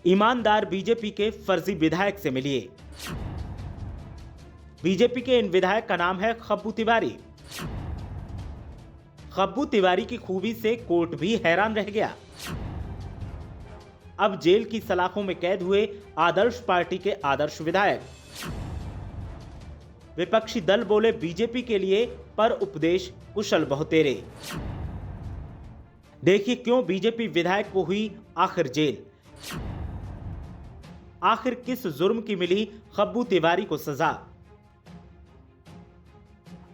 ईमानदार बीजेपी के फर्जी विधायक से मिलिए। बीजेपी के इन विधायक का नाम है खब्बू तिवारी। खब्बू तिवारी की खूबी से कोर्ट भी हैरान रह गया। अब जेल की सलाखों में कैद हुए आदर्श पार्टी के आदर्श विधायक। विपक्षी दल बोले बीजेपी के लिए पर उपदेश कुशल बहुतेरे। देखिए क्यों बीजेपी विधायक को हुई आखिर जेल। आखिर किस जुर्म की मिली खब्बू तिवारी को सजा।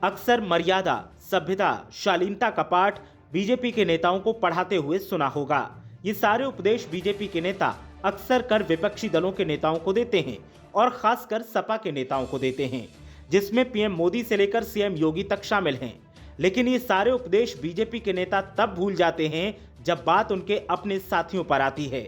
अक्सर मर्यादा, सभ्यता, शालीनता का पाठ बीजेपी के नेताओं को पढ़ाते हुए सुना होगा। ये सारे उपदेश बीजेपी के नेता अक्सर कर विपक्षी दलों के नेताओं को देते हैं और खासकर सपा के नेताओं को देते हैं, जिसमें पीएम मोदी से लेकर सीएम योगी तक शामिल हैं। लेकिन ये सारे उपदेश बीजेपी के नेता तब भूल जाते हैं जब बात उनके अपने साथियों पर आती है।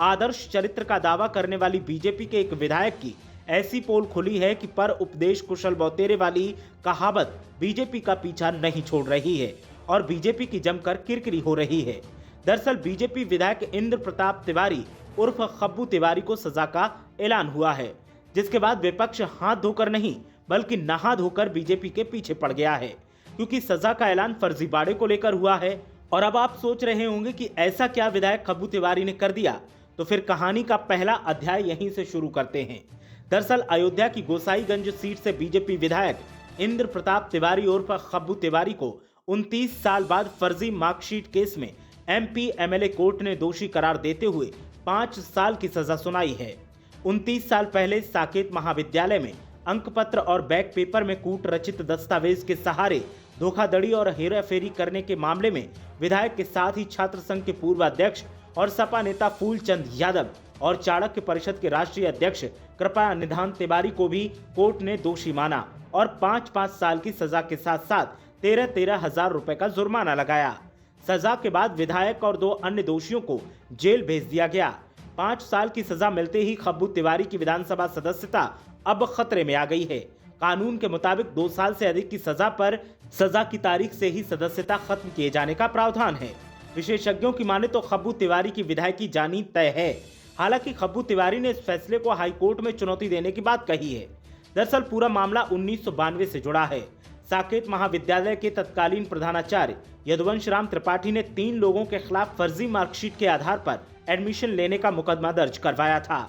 आदर्श चरित्र का दावा करने वाली बीजेपी के एक विधायक की ऐसी पोल खुली है कि पर उपदेश कुशल बहुतेरे वाली कहावत बीजेपी का पीछा नहीं छोड़ रही है और बीजेपी की जमकर किरकिरी हो रही है। दरअसल बीजेपी विधायक इंद्र प्रताप तिवारी उर्फ खब्बू तिवारी को सजा का ऐलान हुआ है, जिसके बाद विपक्ष हाथ धोकर नहीं बल्कि नहा धोकर बीजेपी के पीछे पड़ गया है, क्योंकि सजा का ऐलान फर्जीवाड़े को लेकर हुआ है। और अब आप सोच रहे होंगे कि ऐसा क्या विधायक खब्बू तिवारी ने कर दिया, तो फिर कहानी का पहला अध्याय यहीं से शुरू करते हैं। दरअसल अयोध्या की गोसाईगंज सीट से बीजेपी विधायक इंद्र प्रताप तिवारी उर्फ खब्बू तिवारी को 29 साल बाद फर्जी मार्कशीट केस में एमपी एमएलए कोर्ट ने दोषी करार देते हुए 5 साल की सजा सुनाई है। 29 साल पहले साकेत महाविद्यालय में अंकपत्र और बैक पेपर में कूट रचित दस्तावेज के सहारे धोखाधड़ी और हेराफेरी करने के मामले में विधायक के साथ ही छात्र संघ के पूर्व अध्यक्ष और सपा नेता फूलचंद यादव और चाणक्य परिषद के राष्ट्रीय अध्यक्ष कृपा निधान तिवारी को भी कोर्ट ने दोषी माना और 5-5 साल की सजा के साथ साथ 13-13 हजार रुपए का जुर्माना लगाया। सजा के बाद विधायक और 2 अन्य दोषियों को जेल भेज दिया गया। 5 साल की सजा मिलते ही खब्बू तिवारी की विधानसभा सदस्यता अब खतरे में आ गई है। कानून के मुताबिक 2 साल से अधिक की सजा पर सजा की तारीख से ही सदस्यता खत्म किए जाने का प्रावधान है। विशेषज्ञों की माने तो खब्बू तिवारी की विधायकी जानी तय है। हालांकि खब्बू तिवारी ने इस फैसले को हाईकोर्ट में चुनौती देने की बात कही है। दरअसल पूरा मामला 1992 से जुड़ा है। साकेत महाविद्यालय के तत्कालीन प्रधानाचार्य यदुवंश राम त्रिपाठी ने 3 लोगों के खिलाफ फर्जी मार्कशीट के आधार पर एडमिशन लेने का मुकदमा दर्ज करवाया था।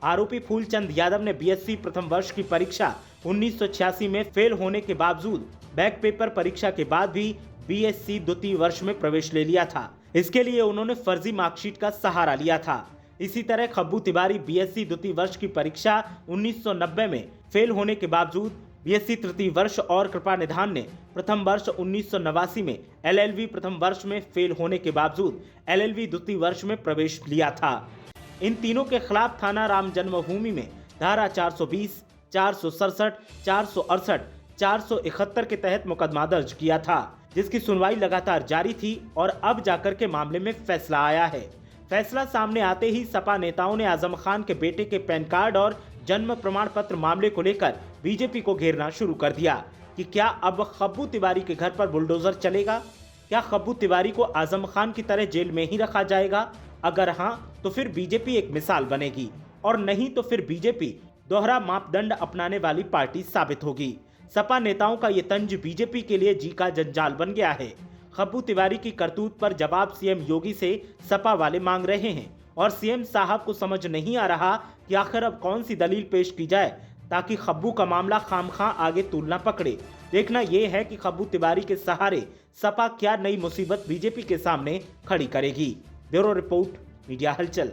आरोपी फूलचंद यादव ने बीएससी प्रथम वर्ष की परीक्षा 1986 में फेल होने के बावजूद बैक पेपर परीक्षा के बाद भी बीएससी द्वितीय वर्ष में प्रवेश ले लिया था। इसके लिए उन्होंने फर्जी मार्कशीट का सहारा लिया था। इसी तरह खब्बू तिवारी बीएससी द्वितीय वर्ष की परीक्षा 1990 में फेल होने के बावजूद बीएससी तृतीय वर्ष और कृपा निधान ने प्रथम वर्ष 1989 में एलएलबी प्रथम वर्ष में फेल होने के बावजूद एलएलबी द्वितीय वर्ष में प्रवेश लिया था। इन तीनों के खिलाफ थाना राम जन्मभूमि में धारा 420, 467, 468, 471 के तहत मुकदमा दर्ज किया था, जिसकी सुनवाई लगातार जारी थी और अब जाकर के मामले में फैसला आया है। फैसला सामने आते ही सपा नेताओं ने आजम खान के बेटे के पैन कार्ड और जन्म प्रमाण पत्र मामले को लेकर बीजेपी को घेरना शुरू कर दिया कि क्या अब खब्बू तिवारी के घर पर बुलडोजर चलेगा? क्या खब्बू तिवारी को आजम खान की तरह जेल में ही रखा जाएगा? अगर हाँ तो फिर बीजेपी एक मिसाल बनेगी और नहीं तो फिर बीजेपी दोहरा मापदंड अपनाने वाली पार्टी साबित होगी। सपा नेताओं का ये तंज बीजेपी के लिए जी का जंजाल बन गया है। खब्बू तिवारी की करतूत पर जवाब सीएम योगी से सपा वाले मांग रहे हैं और सीएम साहब को समझ नहीं आ रहा कि आखिर अब कौन सी दलील पेश की जाए ताकि खब्बू का मामला खामखा आगे तूल न पकड़े। देखना यह है कि खब्बू तिवारी के सहारे सपा क्या नई मुसीबत बीजेपी के सामने खड़ी करेगी। ब्यूरो रिपोर्ट, मीडिया हलचल।